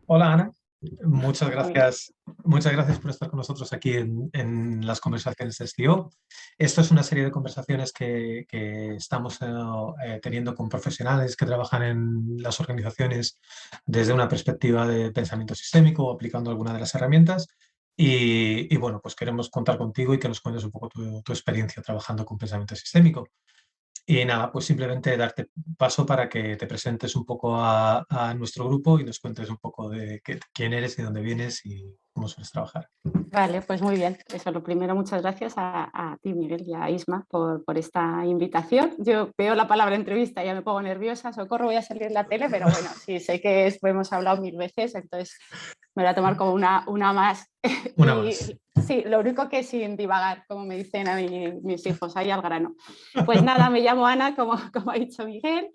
Hola Ana, Mira, muchas gracias por estar con nosotros aquí en las conversaciones de SEO. Esto es una serie de conversaciones que estamos teniendo con profesionales que trabajan en las organizaciones desde una perspectiva de pensamiento sistémico o aplicando alguna de las herramientas. Y bueno, pues queremos contar contigo y que nos cuentes un poco tu experiencia trabajando con pensamiento sistémico. Y nada, pues simplemente darte paso para que te presentes un poco a nuestro grupo y nos cuentes un poco de quién eres y dónde vienes y cómo sueles trabajar. vale, pues muy bien. Eso, lo primero, muchas gracias a ti, Miguel, y a Isma por esta invitación. Yo veo la palabra entrevista y ya me pongo nerviosa, socorro, voy a salir en la tele, pero bueno, sí, sé que hemos hablado 1000 veces, entonces me voy a tomar como una más. Una más. Y sí, lo único que sin divagar, como me dicen a mis hijos, ahí al grano. Pues nada, me llamo Ana, como ha dicho Miguel.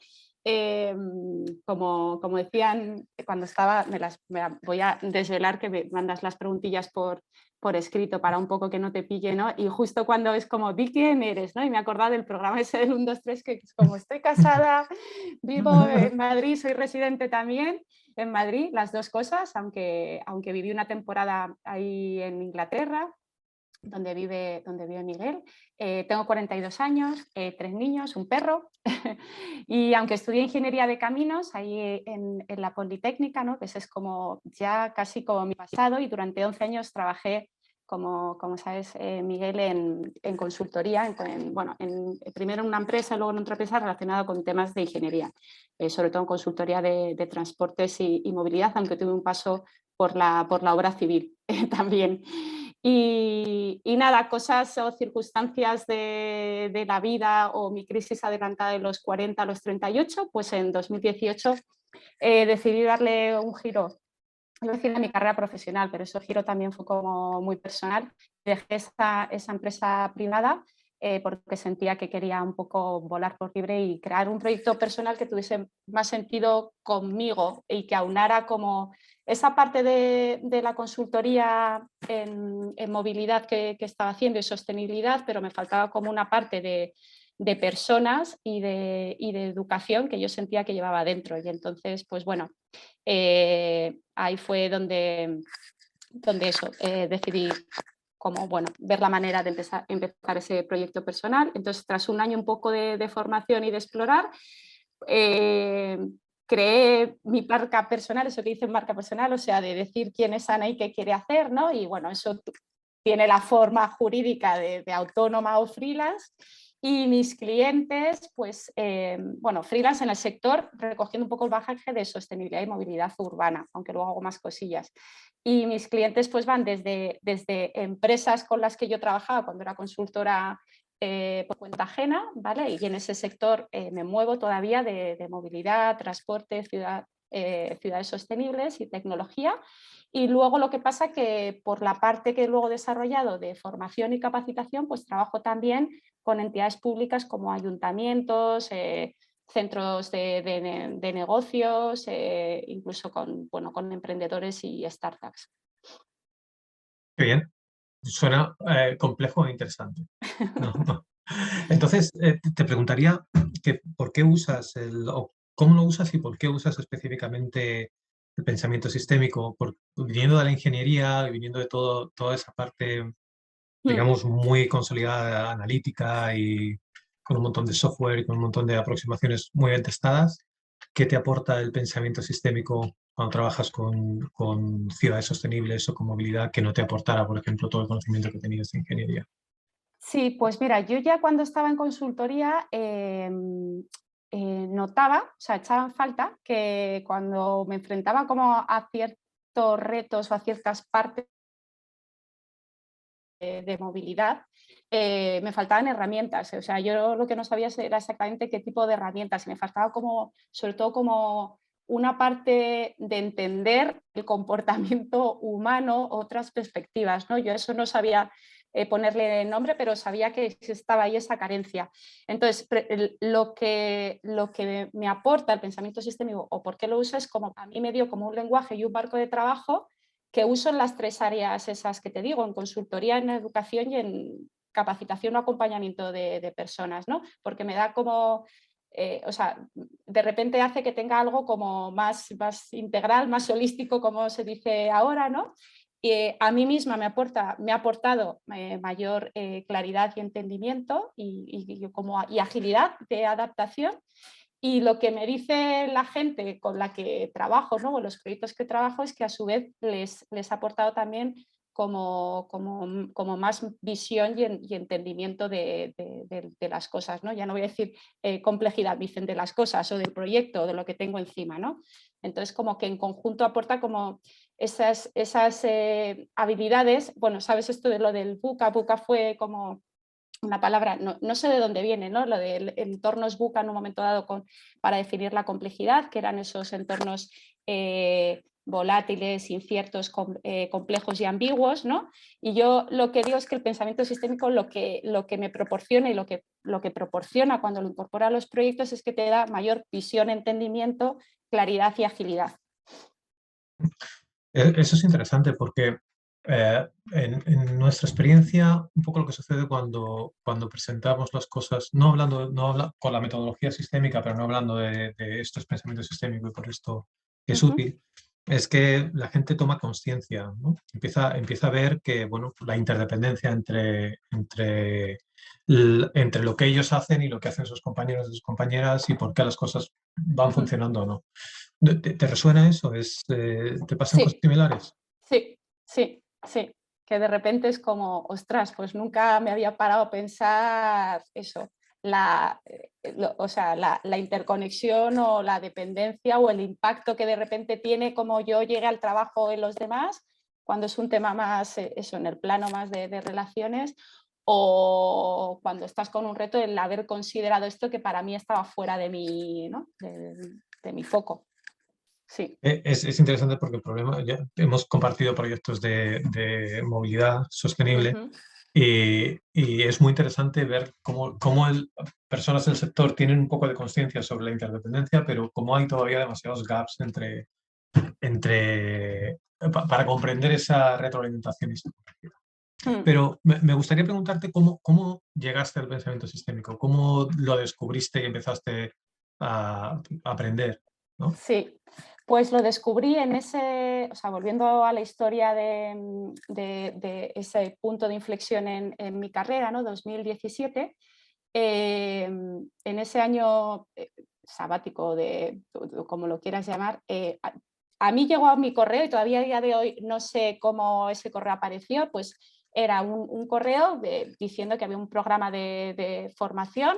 Como decían cuando estaba, voy a desvelar que me mandas las preguntillas por escrito para un poco que no te pille, ¿no? Y justo cuando es como, di quién eres, ¿no? Y me he acordado del programa ese del 1, 2, 3, que es como, estoy casada, vivo en Madrid, soy residente también en Madrid, las dos cosas, aunque viví una temporada ahí en Inglaterra, donde vive Miguel. Tengo 42 años, 3 niños, un perro. Y aunque estudié ingeniería de caminos ahí en la Politécnica, ¿no? Que ese es como ya casi como mi pasado, y durante 11 años trabajé, como sabes, Miguel, en consultoría, primero en una empresa, luego en otra empresa relacionada con temas de ingeniería, sobre todo en consultoría de transportes y movilidad, aunque tuve un paso por la obra civil también. Y nada, cosas o circunstancias de la vida o mi crisis adelantada de los 40 a los 38, pues en 2018 decidí darle un giro, iba a decir, a mi carrera profesional, pero ese giro también fue como muy personal. Dejé esa empresa privada porque sentía que quería un poco volar por libre y crear un proyecto personal que tuviese más sentido conmigo y que aunara como esa parte de la consultoría en movilidad que estaba haciendo y sostenibilidad, pero me faltaba como una parte de personas y de educación que yo sentía que llevaba dentro. Y entonces, pues bueno, ahí fue donde eso, decidí como, bueno, ver la manera de empezar ese proyecto personal. Entonces, tras un año un poco de formación y de explorar, eh, creé mi marca personal, eso que dicen marca personal, o sea, de decir quién es Ana y qué quiere hacer, ¿no? Y bueno, eso tiene la forma jurídica de autónoma o freelance. Y mis clientes, pues, bueno, freelance en el sector, recogiendo un poco el bagaje de sostenibilidad y movilidad urbana, aunque luego hago más cosillas. Y mis clientes pues van desde empresas con las que yo trabajaba cuando era consultora por cuenta ajena, ¿vale? Y en ese sector me muevo todavía de movilidad, transporte, ciudades sostenibles y tecnología. Y luego lo que pasa que por la parte que luego he desarrollado de formación y capacitación, pues trabajo también con entidades públicas como ayuntamientos, centros de negocios, incluso con emprendedores y startups. Qué bien. Suena complejo e interesante. No, no. Entonces, te preguntaría que por qué usas o cómo lo usas y por qué usas específicamente el pensamiento sistémico, viniendo de la ingeniería y viniendo de toda esa parte, Hmm. digamos, muy consolidada, analítica y con un montón de software y con un montón de aproximaciones muy bien testadas. ¿Qué te aporta el pensamiento sistémico cuando trabajas con ciudades sostenibles o con movilidad que no te aportara, por ejemplo, todo el conocimiento que tenías de ingeniería? Sí, pues mira, yo ya cuando estaba en consultoría notaba, o sea, echaba en falta que cuando me enfrentaba como a ciertos retos o a ciertas partes de movilidad, me faltaban herramientas. O sea, yo lo que no sabía era exactamente qué tipo de herramientas. Y me faltaba como, sobre todo como una parte de entender el comportamiento humano, otras perspectivas, ¿no? Yo eso no sabía ponerle nombre, pero sabía que estaba ahí esa carencia. Entonces, lo que me aporta el pensamiento sistémico o por qué lo uso es como a mí me dio como un lenguaje y un marco de trabajo que uso en las 3 áreas esas que te digo, en consultoría, en educación y en capacitación o acompañamiento de personas, ¿no? Porque me da como o sea, de repente hace que tenga algo como más integral, más holístico, como se dice ahora, ¿no? A mí misma me ha aportado mayor claridad y entendimiento y agilidad de adaptación. Y lo que me dice la gente con la que trabajo, ¿no? O los proyectos que trabajo, es que a su vez les ha aportado también como más visión y entendimiento de las cosas, ¿no? Ya no voy a decir complejidad, dicen, de las cosas o del proyecto o de lo que tengo encima, ¿no? Entonces, como que en conjunto aporta como esas habilidades. Bueno, sabes esto de lo del VUCA. VUCA fue como una palabra, no sé de dónde viene, ¿no? Lo de entornos VUCA en un momento dado para definir la complejidad, que eran esos entornos volátiles, inciertos, complejos y ambiguos, ¿no? Y yo lo que digo es que el pensamiento sistémico lo que me proporciona y lo que proporciona cuando lo incorpora a los proyectos es que te da mayor visión, entendimiento, claridad y agilidad. Eso es interesante porque en nuestra experiencia, un poco lo que sucede cuando presentamos las cosas, no con la metodología sistémica, pero no hablando de esto es pensamiento sistémico y por esto es útil, es que la gente toma conciencia, ¿no? Empieza a ver que, bueno, la interdependencia entre lo que ellos hacen y lo que hacen sus compañeros y sus compañeras y por qué las cosas van funcionando o no. ¿Te resuena eso? ¿Te pasan cosas Sí, similares? sí, que de repente es como, ostras, pues nunca me había parado a pensar eso, o sea, la interconexión o la dependencia o el impacto que de repente tiene como yo llegue al trabajo en los demás, cuando es un tema más, eso, en el plano más de relaciones, o cuando estás con un reto, el haber considerado esto que para mí estaba fuera de mi, ¿no? de mi foco. Sí. Es interesante porque el problema, ya hemos compartido proyectos de movilidad sostenible Ujú. y es muy interesante ver cómo personas del sector tienen un poco de conciencia sobre la interdependencia, pero cómo hay todavía demasiados gaps para comprender esa retroalimentación y esa complejidad. Mm. Pero me gustaría preguntarte cómo llegaste al pensamiento sistémico, cómo lo descubriste y empezaste a aprender, ¿no? Sí, pues lo descubrí en ese, o sea, volviendo a la historia de ese punto de inflexión en mi carrera, ¿no? 2017, en ese año sabático, como lo quieras llamar, a mí llegó a mi correo y todavía a día de hoy no sé cómo ese correo apareció, pues era un correo diciendo que había un programa de formación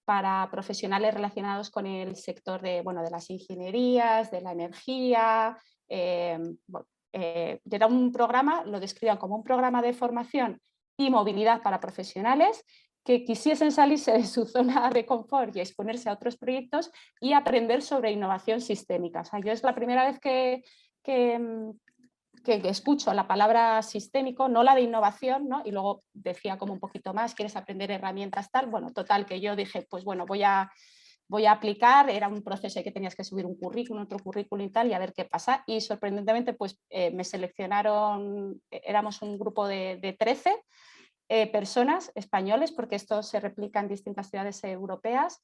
para profesionales relacionados con el sector bueno, de las ingenierías, de la energía. Era un programa, lo describían como un programa de formación y movilidad para profesionales que quisiesen salirse de su zona de confort y exponerse a otros proyectos y aprender sobre innovación sistémica. O sea, yo es la primera vez que, que escucho la palabra sistémico, no la de innovación, ¿no? Y luego decía como un poquito más, ¿quieres aprender herramientas tal? Bueno, total, que yo dije, pues bueno, voy a aplicar, era un proceso que tenías que subir un currículum, otro currículum y tal, y a ver qué pasa. Y sorprendentemente, pues me seleccionaron, éramos un grupo de 13 personas españoles, porque esto se replica en distintas ciudades europeas,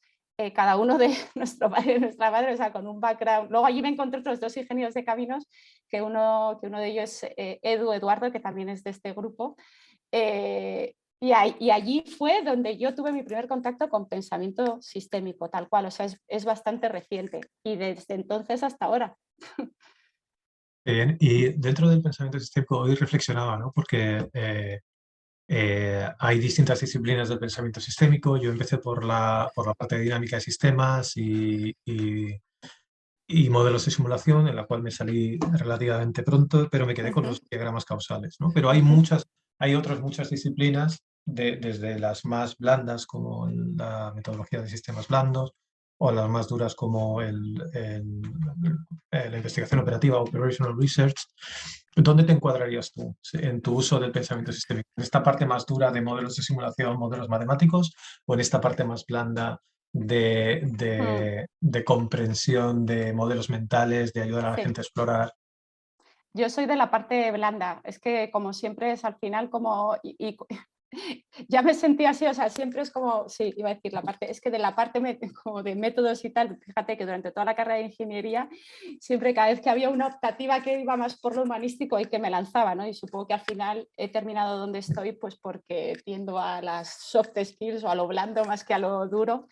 cada uno de nuestro padre y nuestra madre, o sea, con un background. Luego allí me encontré otros dos ingenieros de caminos, que uno de ellos es Eduardo, que también es de este grupo. Y allí fue donde yo tuve mi primer contacto con pensamiento sistémico, tal cual, o sea, es bastante reciente y desde entonces hasta ahora. Bien, y dentro del pensamiento sistémico hoy reflexionaba, ¿no? Porque hay distintas disciplinas del pensamiento sistémico. Yo empecé por la parte de dinámica de sistemas y modelos de simulación, en la cual me salí relativamente pronto, pero me quedé con los diagramas causales, ¿no? Pero hay otras muchas disciplinas, desde las más blandas, como la metodología de sistemas blandos, o las más duras, como la investigación operativa, Operational Research. ¿Dónde te encuadrarías tú en tu uso del pensamiento sistémico? ¿En esta parte más dura de modelos de simulación, modelos matemáticos, o en esta parte más blanda de comprensión de modelos mentales, de ayudar a la Sí. gente a explorar? Yo soy de la parte blanda, es que como siempre es al final como, Ya me sentía así, o sea, siempre es como, sí, iba a decir la parte, es que de la parte como de métodos y tal, fíjate que durante toda la carrera de ingeniería, siempre cada vez que había una optativa que iba más por lo humanístico y que me lanzaba, ¿no? Y supongo que al final he terminado donde estoy, pues porque tiendo a las soft skills o a lo blando más que a lo duro.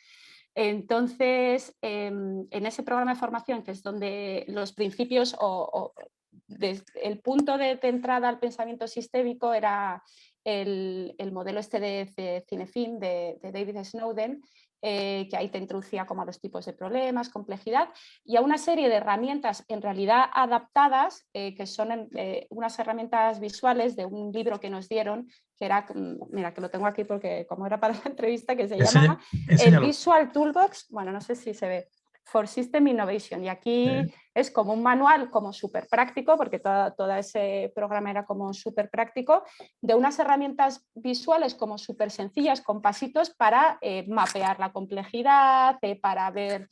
Entonces, en ese programa de formación, que es donde los principios o el punto de entrada al pensamiento sistémico era el modelo este de Cinefin de David Snowden, que ahí te introducía como a los tipos de problemas, complejidad, y a una serie de herramientas en realidad adaptadas, que son unas herramientas visuales de un libro que nos dieron, que era, mira, que lo tengo aquí porque como era para la entrevista, que se llama el Enséñalo. Visual Toolbox, bueno, no sé si se ve, for System Innovation, y aquí es como un manual como súper práctico, porque todo ese programa era como súper práctico, de unas herramientas visuales como súper sencillas, con pasitos para mapear la complejidad, para ver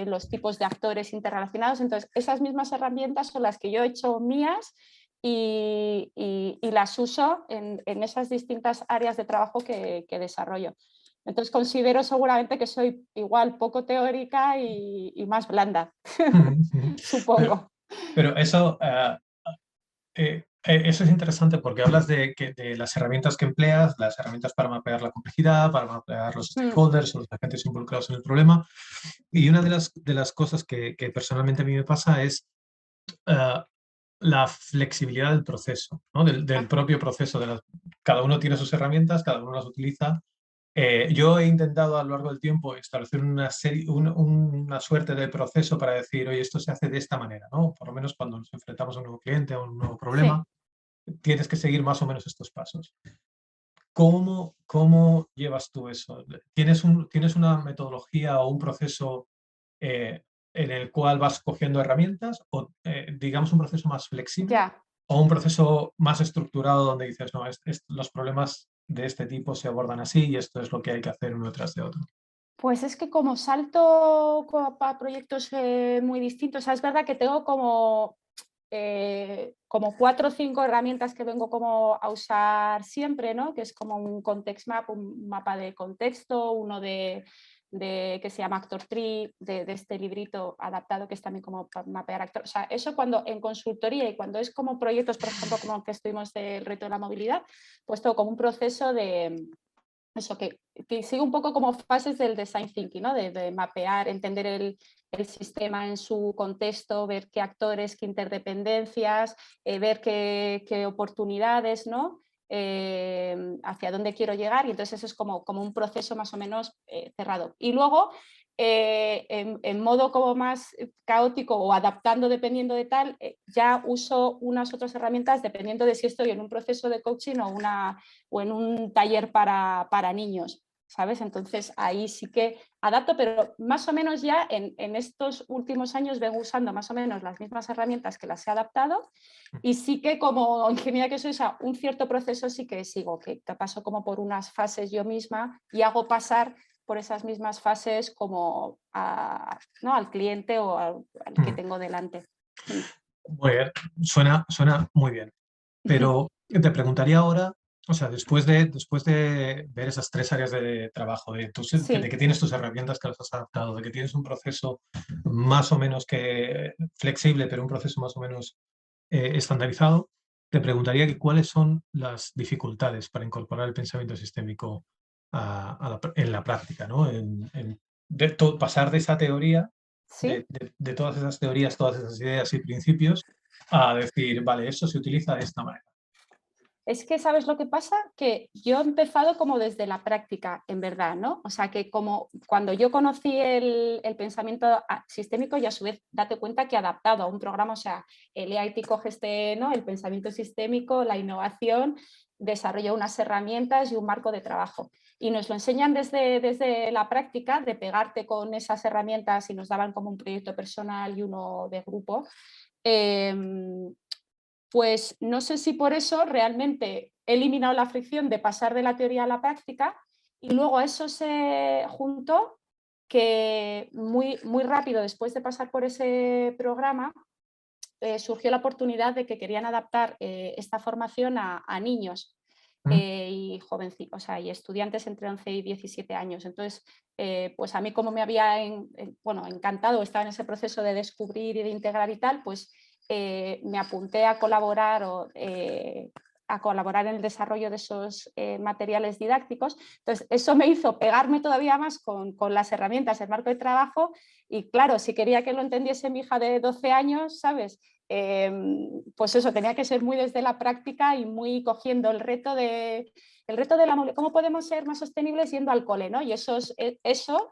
los tipos de actores interrelacionados. Entonces, esas mismas herramientas son las que yo he hecho mías y las uso en esas distintas áreas de trabajo que desarrollo. Entonces considero seguramente que soy igual poco teórica y más blanda, Pero, supongo. pero eso, eso es interesante porque hablas de las herramientas que empleas, las herramientas para mapear la complejidad, para mapear los stakeholders o los agentes involucrados en el problema. Y una de las cosas que personalmente a mí me pasa es la flexibilidad del proceso, ¿no? Del propio proceso. Cada uno tiene sus herramientas, cada uno las utiliza. Yo he intentado a lo largo del tiempo establecer una suerte de proceso para decir, oye, esto se hace de esta manera, ¿no? Por lo menos cuando nos enfrentamos a un nuevo cliente, a un nuevo problema, Sí. tienes que seguir más o menos estos pasos. ¿Cómo llevas tú eso? ¿Tienes una metodología o un proceso eh, en el cual vas cogiendo herramientas o, digamos, un proceso más flexible Ya. o un proceso más estructurado donde dices, no, los problemas de este tipo se abordan así y esto es lo que hay que hacer uno tras de otro? Pues es que como salto para proyectos muy distintos, o sea, es verdad que tengo como 4 o 5 herramientas que vengo como a usar siempre, ¿no? Que es como un context map, un mapa de contexto, uno que se llama Actor Tree, de este librito adaptado que es también como para mapear actores. O sea, eso cuando en consultoría y cuando es como proyectos, por ejemplo, como el que estuvimos del reto de la movilidad, pues todo como un proceso de eso, que sigue un poco como fases del design thinking, ¿no? De mapear, entender el sistema en su contexto, ver qué actores, qué interdependencias, ver qué oportunidades, ¿no? Hacia dónde quiero llegar, y entonces eso es como un proceso más o menos cerrado. Y luego, en modo como más caótico o adaptando dependiendo de tal, ya uso unas otras herramientas dependiendo de si estoy en un proceso de coaching o en un taller para niños, ¿sabes? Entonces ahí sí que adapto, pero más o menos ya en estos últimos años vengo usando más o menos las mismas herramientas que las he adaptado, y sí que como ingeniera que soy, o sea, un cierto proceso sí que sigo, que te paso como por unas fases yo misma y hago pasar por esas mismas fases como ¿no? al cliente o al que tengo delante. Muy bien, suena muy bien. Pero te preguntaría ahora, o sea, después de ver esas tres áreas de trabajo, de Sí, que tienes tus herramientas que las has adaptado, de que tienes un proceso más o menos que flexible, pero un proceso más o menos estandarizado, te preguntaría que cuáles son las dificultades para incorporar el pensamiento sistémico en la práctica, ¿no? Pasar de esa teoría, sí. de todas esas teorías, todas esas ideas y principios, a decir, vale, eso se utiliza de esta manera. Es que, ¿sabes lo que pasa? Que yo he empezado como desde la práctica, en verdad, ¿no? O sea, que como cuando yo conocí el pensamiento sistémico y a su vez date cuenta que adaptado a un programa, o sea, el EIT coge ¿no? El pensamiento sistémico, la innovación, desarrolla unas herramientas y un marco de trabajo. Y nos lo enseñan desde la práctica, de pegarte con esas herramientas, y nos daban como un proyecto personal y uno de grupo. Pues no sé si por eso realmente he eliminado la fricción de pasar de la teoría a la práctica, y luego a eso se juntó que muy rápido después de pasar por ese programa surgió la oportunidad de que querían adaptar esta formación a niños. Mm. y jovencitos, o sea, y estudiantes entre 11 y 17 años. Entonces, pues a mí como me había bueno, encantado estar en ese proceso de descubrir y de integrar y tal, pues me apunté a colaborar a colaborar en el desarrollo de esos materiales didácticos. Entonces, eso me hizo pegarme todavía más con las herramientas, el marco de trabajo, y claro, si quería que lo entendiese mi hija de 12 años, ¿sabes? Pues eso, tenía que ser muy desde la práctica y muy cogiendo el reto de cómo podemos ser más sostenibles yendo al cole, ¿no? Y eso,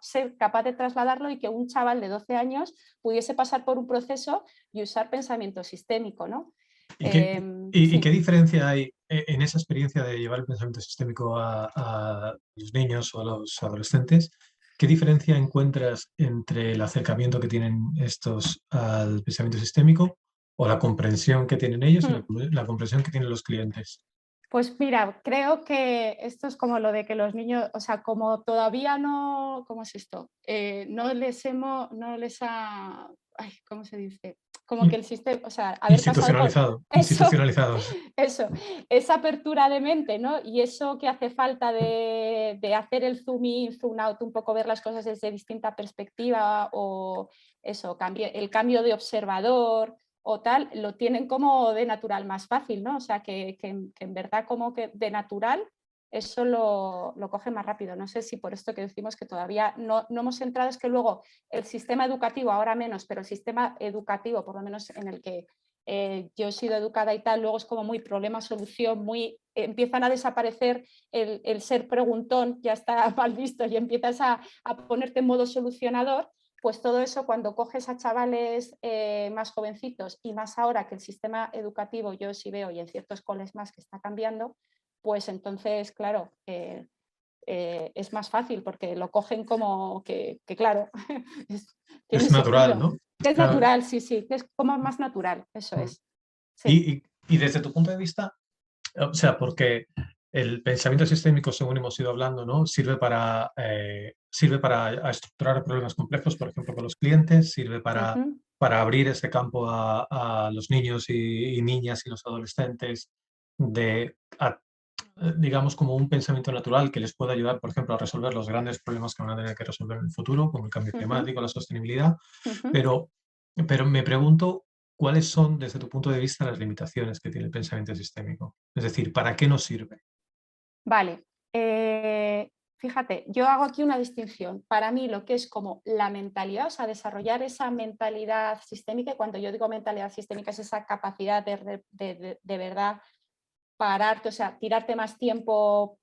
ser capaz de trasladarlo y que un chaval de 12 años pudiese pasar por un proceso y usar pensamiento sistémico, ¿no? ¿Y qué Sí. diferencia hay en esa experiencia de llevar el pensamiento sistémico a los niños o a los adolescentes? ¿Qué diferencia encuentras entre el acercamiento que tienen estos al pensamiento sistémico o la comprensión que tienen ellos y Hmm. la comprensión que tienen los clientes? Pues mira, creo que esto es como lo de que los niños, o sea, como todavía no, ¿cómo es esto? No les ha, ay, ¿cómo se dice? Como que In- el sistema, o sea, haber pasado por eso, institucionalizados. eso, esa apertura de mente, ¿no? Y eso que hace falta de hacer el zoom in, zoom out, un poco ver las cosas desde distinta perspectiva o eso, el cambio de observador o tal, lo tienen como de natural más fácil, ¿no? O sea, que en verdad como que de natural eso lo coge más rápido. No sé si por esto que decimos que todavía no hemos entrado, es que luego el sistema educativo, ahora menos, pero el sistema educativo, por lo menos en el que yo he sido educada y tal, luego es como muy problema-solución, empiezan a desaparecer el ser preguntón, ya está mal visto y empiezas a ponerte en modo solucionador, pues todo eso cuando coges a chavales más jovencitos y más ahora que el sistema educativo yo sí veo y en ciertos coles más que está cambiando, pues entonces, claro, es más fácil porque lo cogen como que claro, tiene Es natural, sentido. ¿no? Que es Claro. natural, sí, sí, que es como más natural, eso Mm. es. Sí. Y desde tu punto de vista, o sea, porque el pensamiento sistémico, según hemos ido hablando, ¿no? Sirve para estructurar problemas complejos, por ejemplo, con los clientes, sirve Ujú, para abrir ese campo a los niños y niñas y los adolescentes de, digamos, como un pensamiento natural que les pueda ayudar, por ejemplo, a resolver los grandes problemas que van a tener que resolver en el futuro, como el cambio ujú, climático, la sostenibilidad, ujú. pero, pero me pregunto cuáles son, desde tu punto de vista, las limitaciones que tiene el pensamiento sistémico. Es decir, ¿para qué nos sirve? Vale. Fíjate, yo hago aquí una distinción. Para mí lo que es como la mentalidad, o sea, desarrollar esa mentalidad sistémica, y cuando yo digo mentalidad sistémica es esa capacidad de verdad pararte, o sea, tirarte más tiempo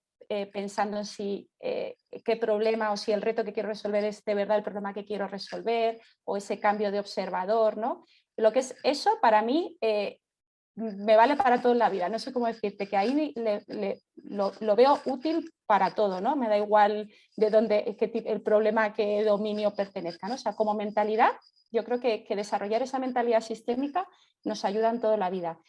pensando en si qué problema o si el reto que quiero resolver es de verdad el problema que quiero resolver o ese cambio de observador, ¿no? Lo que es eso para mí me vale para todo en la vida. No sé cómo decirte, que ahí lo veo útil para todo, ¿no? Me da igual de dónde, el problema que dominio pertenezca, ¿no? O sea, como mentalidad, yo creo que desarrollar esa mentalidad sistémica nos ayuda en toda la vida.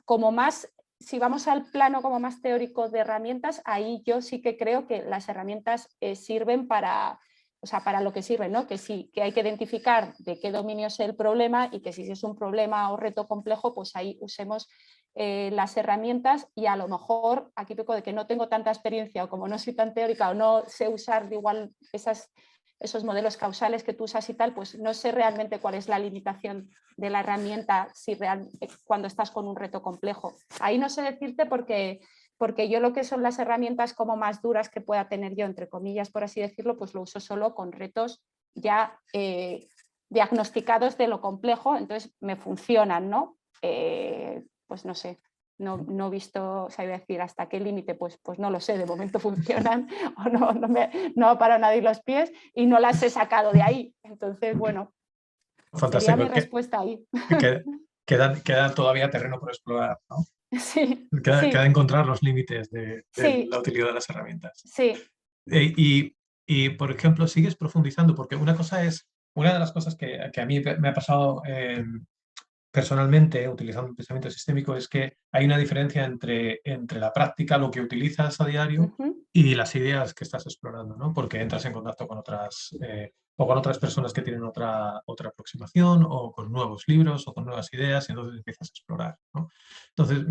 Como más, si vamos al plano como más teórico de herramientas, ahí yo sí que creo que las herramientas sirven para, o sea, para lo que sirven, ¿no? Que sí, que hay que identificar de qué dominio es el problema y que si es un problema o reto complejo, pues ahí usemos las herramientas y a lo mejor aquí peco de que no tengo tanta experiencia o como no soy tan teórica o no sé usar de igual esos modelos causales que tú usas y tal, pues no sé realmente cuál es la limitación de la herramienta si cuando estás con un reto complejo. Ahí no sé decirte porque yo lo que son las herramientas como más duras que pueda tener yo, entre comillas, por así decirlo, pues lo uso solo con retos ya diagnosticados de lo complejo, entonces me funcionan, ¿no? Pues no sé, no he visto, o sea, iba a decir hasta qué límite, pues no lo sé, de momento funcionan o no ha parado nadie los pies y no las he sacado de ahí. Entonces, bueno, sería mi Fantástico. respuesta ahí. Que- queda todavía terreno por explorar, ¿no? Sí, Queda sí, encontrar los límites de sí, la utilidad de las herramientas. sí. Eh, y, por ejemplo, sigues profundizando, porque una de las cosas que a mí me ha pasado personalmente, utilizando el pensamiento sistémico, es que hay una diferencia entre la práctica, lo que utilizas a diario, Ujú, y las ideas que estás explorando, ¿no? Porque entras en contacto con o con otras personas que tienen otra aproximación, o con nuevos libros, o con nuevas ideas, y entonces empiezas a explorar, ¿no? Entonces,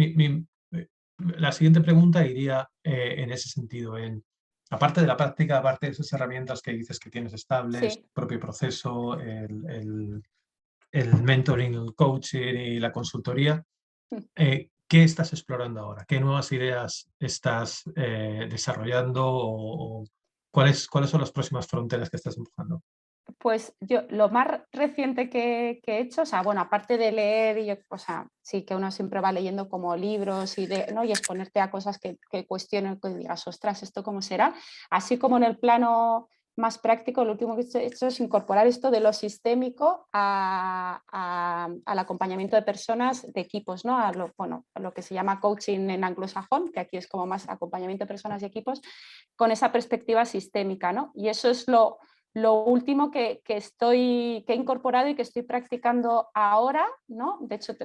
la siguiente pregunta iría en ese sentido, aparte de la práctica, aparte de esas herramientas que dices que tienes estables, Sí. tu propio proceso, el mentoring, el coaching y la consultoría, ¿qué estás explorando ahora? ¿Qué nuevas ideas estás desarrollando o cuáles son las próximas fronteras que estás empujando? Pues yo lo más reciente que he hecho, o sea, bueno, aparte de leer, o sea, sí que uno siempre va leyendo como libros ¿no? Y exponerte a cosas que cuestionen, que digas, ostras, ¿esto cómo será? Así como en el plano más práctico, lo último que he hecho es incorporar esto de lo sistémico al acompañamiento de personas, de equipos, ¿no? Bueno, a lo que se llama coaching en anglosajón, que aquí es como más acompañamiento de personas y equipos, con esa perspectiva sistémica, ¿no? Y eso es lo último que he incorporado y que estoy practicando ahora, ¿no? De hecho,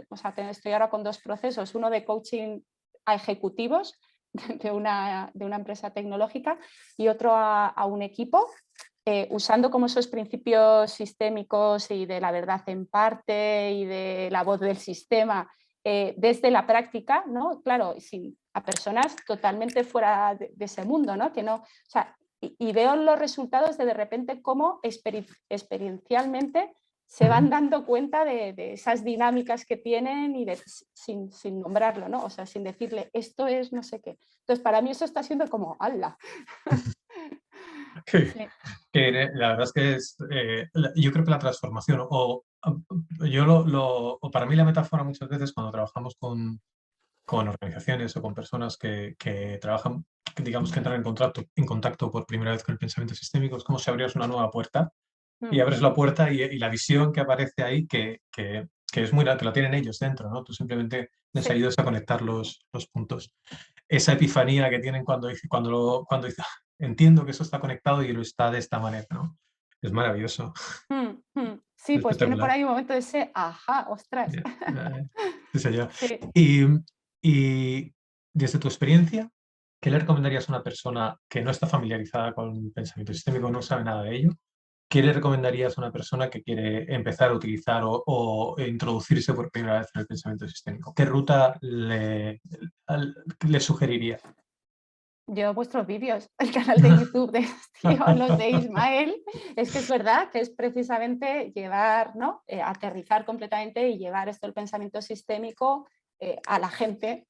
estoy ahora con 2 procesos, uno de coaching a ejecutivos de una empresa tecnológica y otro a un equipo, usando como esos principios sistémicos y de la verdad en parte y de la voz del sistema desde la práctica, ¿no? Claro, a personas totalmente fuera de ese mundo, ¿no? Que no, o sea, y veo los resultados de repente cómo experiencialmente se van dando cuenta de esas dinámicas que tienen y sin nombrarlo, ¿no? O sea, sin decirle, esto es no sé qué. Entonces, para mí eso está siendo como, ¡hala! Que, Sí. la verdad es que yo creo que la transformación, o para mí la metáfora muchas veces cuando trabajamos con organizaciones o con personas que trabajan, que digamos que entran en contacto por primera vez con el pensamiento sistémico, es como si abrieras una nueva puerta y Mm, abres la puerta y la visión que aparece ahí, que es que la tienen ellos dentro, ¿no? Tú simplemente les sí. ayudas a conectar los puntos. Esa epifanía que tienen cuando dice, "Ah, entiendo que eso está conectado y lo está de esta manera", ¿no? Es maravilloso, Sí, es pues tiene por espectacular. ahí un momento de ese, ajá, ostras. Sí, señor. Sí. Y, y desde tu experiencia, ¿qué le recomendarías a una persona que no está familiarizada con el pensamiento sistémico, no sabe nada de ello? ¿Qué le recomendarías a una persona que quiere empezar a utilizar o introducirse por primera vez en el pensamiento sistémico? ¿Qué ruta le sugeriría? Yo vuestros vídeos, el canal de YouTube de Estío, los de Ismael, es que es verdad que es precisamente llevar, ¿no? Aterrizar completamente y llevar esto el pensamiento sistémico a la gente.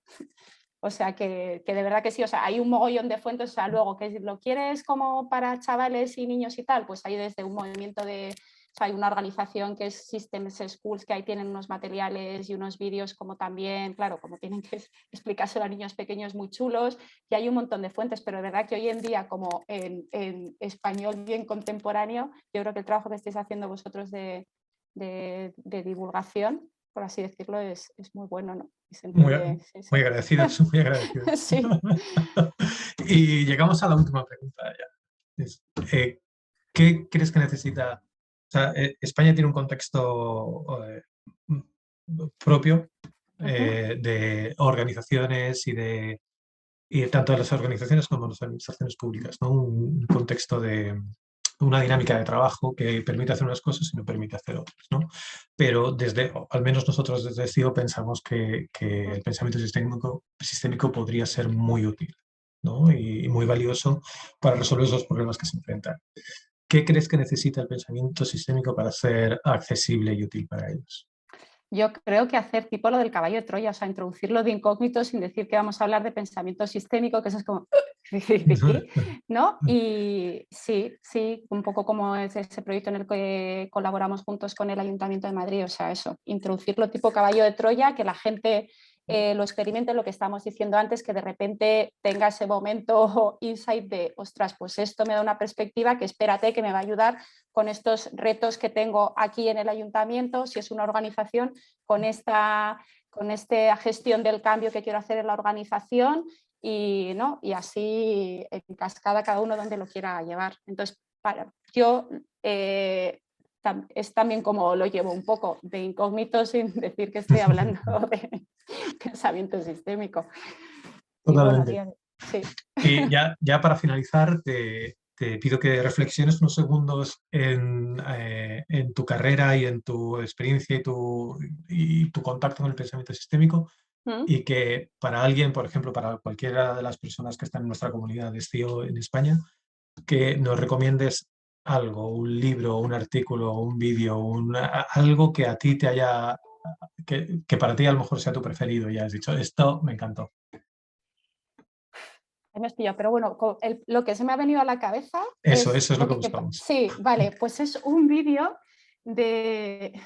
O sea, que de verdad que sí, o sea, hay un mogollón de fuentes, o sea, luego que si lo quieres como para chavales y niños y tal, pues hay desde un movimiento o sea, hay una organización que es Systems Schools, que ahí tienen unos materiales y unos vídeos como también, claro, como tienen que explicárselo a niños pequeños muy chulos, y hay un montón de fuentes, pero de verdad que hoy en día, como en español bien contemporáneo, yo creo que el trabajo que estáis haciendo vosotros de divulgación, por así decirlo, es muy bueno, ¿no? Y se Muy, entiende, sí, sí. muy agradecidos, muy agradecidos. Sí. Y llegamos a la última pregunta ya. Eh, ¿Qué crees que necesita? O sea, España tiene un contexto propio Ujú. de organizaciones y tanto de las organizaciones como de las administraciones públicas, ¿no? Un contexto de una dinámica de trabajo que permite hacer unas cosas y no permite hacer otras, ¿no? Pero o al menos nosotros desde CIO pensamos que el pensamiento sistémico podría ser muy útil, ¿no? Y muy valioso para resolver esos problemas que se enfrentan. ¿Qué crees que necesita el pensamiento sistémico para ser accesible y útil para ellos? Yo creo que hacer tipo lo del caballo de Troya, o sea, introducirlo de incógnito sin decir que vamos a hablar de pensamiento sistémico, que eso es como, ¿de qué? ¿No? Y sí, sí, un poco como es ese proyecto en el que colaboramos juntos con el Ayuntamiento de Madrid, o sea, eso, introducirlo tipo caballo de Troya, que la gente lo experimente, lo que estábamos diciendo antes, que de repente tenga ese momento insight de, ostras, pues esto me da una perspectiva que espérate, que me va a ayudar con estos retos que tengo aquí en el ayuntamiento, si es una organización, con esta gestión del cambio que quiero hacer en la organización y, ¿no? Y así en cascada cada uno donde lo quiera llevar. Entonces, yo es también como lo llevo un poco de incógnito sin decir que estoy hablando de pensamiento sistémico. Y bueno, Totalmente. sí. Y ya para finalizar, te pido que reflexiones unos segundos en tu carrera y en tu experiencia y tu contacto con el pensamiento sistémico. Mm. y que para alguien, por ejemplo, para cualquiera de las personas que están en nuestra comunidad de SEO en España, que nos recomiendes algo, un libro, un artículo, un vídeo, algo que a ti te haya, que para ti a lo mejor sea tu preferido y has dicho, esto me encantó. Ahí me has pillado, pero bueno, lo que se me ha venido a la cabeza Eso es es lo lo que que... buscamos. Sí, vale, pues es un vídeo de,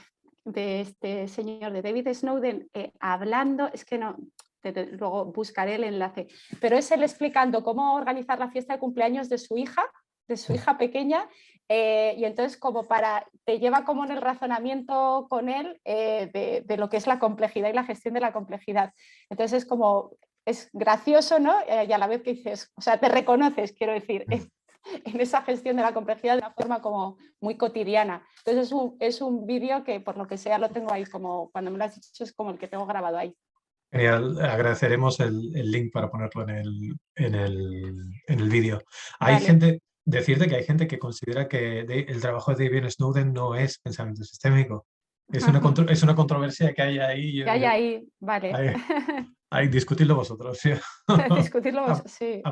de este señor, de David Snowden, hablando, es que no, luego buscaré el enlace, pero es él explicando cómo organizar la fiesta de cumpleaños de su hija pequeña, y entonces como te lleva como en el razonamiento con él de lo que es la complejidad y la gestión de la complejidad. Entonces es gracioso, ¿no? Y a la vez que dices, o sea, te reconoces, quiero decir, en esa gestión de la complejidad de una forma como muy cotidiana. Entonces es un vídeo que por lo que sea lo tengo ahí, como cuando me lo has dicho es como el que tengo grabado ahí. Genial, agradeceremos el link para ponerlo en el vídeo. Hay Vale. gente, decirte que hay gente que considera que el trabajo de David Snowden no es pensamiento sistémico. Es una controversia que hay ahí. Que hay ahí, vale. Discutidlo vosotros. ¿Sí? Discutirlo, sí, igual.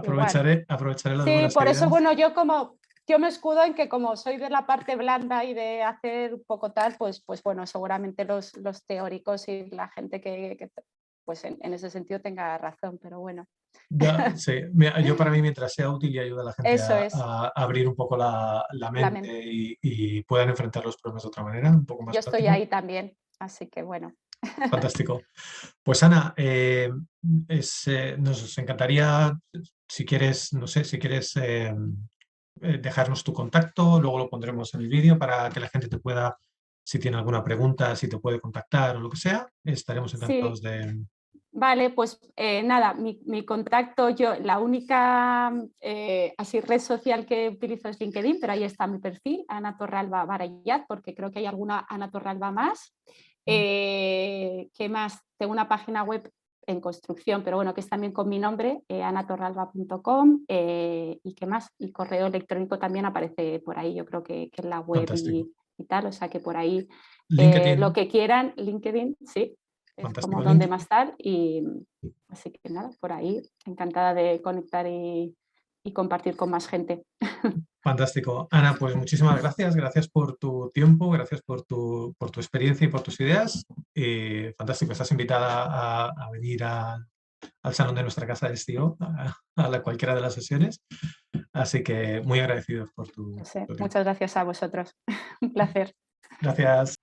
Aprovecharé las Sí, buenas por eso, ideas. bueno, yo me escudo en que como soy de la parte blanda y de hacer un poco tal, pues bueno, seguramente los teóricos y la gente que pues en ese sentido tenga razón, pero bueno. Sí, mira, yo para mí, mientras sea útil y ayude a la gente Eso es, a abrir un poco la la mente mente. y puedan enfrentar los problemas de otra manera, un poco más Yo estoy práctico, ahí también, así que bueno. fantástico. Pues Ana, nos encantaría, si quieres, no sé, si quieres dejarnos tu contacto, luego lo pondremos en el vídeo para que la gente te pueda, si tiene alguna pregunta, si te puede contactar o lo que sea, estaremos encantados Sí, de... vale, pues nada, mi contacto, la única así red social que utilizo es LinkedIn, pero ahí está mi perfil, Ana Torralba Barayat, porque creo que hay alguna Ana Torralba más. ¿Qué más? Tengo una página web en construcción, pero bueno, que es también con mi nombre, anatorralba.com, y qué más, y correo electrónico también aparece por ahí, yo creo que en la web Fantástico. y tal, o sea que por ahí lo LinkedIn, que quieran, LinkedIn, sí, es como fantástico. donde más tal, y así que nada, por ahí, encantada de conectar y compartir con más gente. Fantástico. Ana, pues muchísimas gracias. Gracias por tu tiempo, gracias por tu experiencia y por tus ideas. Fantástico, estás invitada a venir al salón de nuestra casa de SEO, cualquiera de las sesiones. Así que muy agradecidos por No sé, tu tiempo. muchas gracias a vosotros. Un placer. Gracias.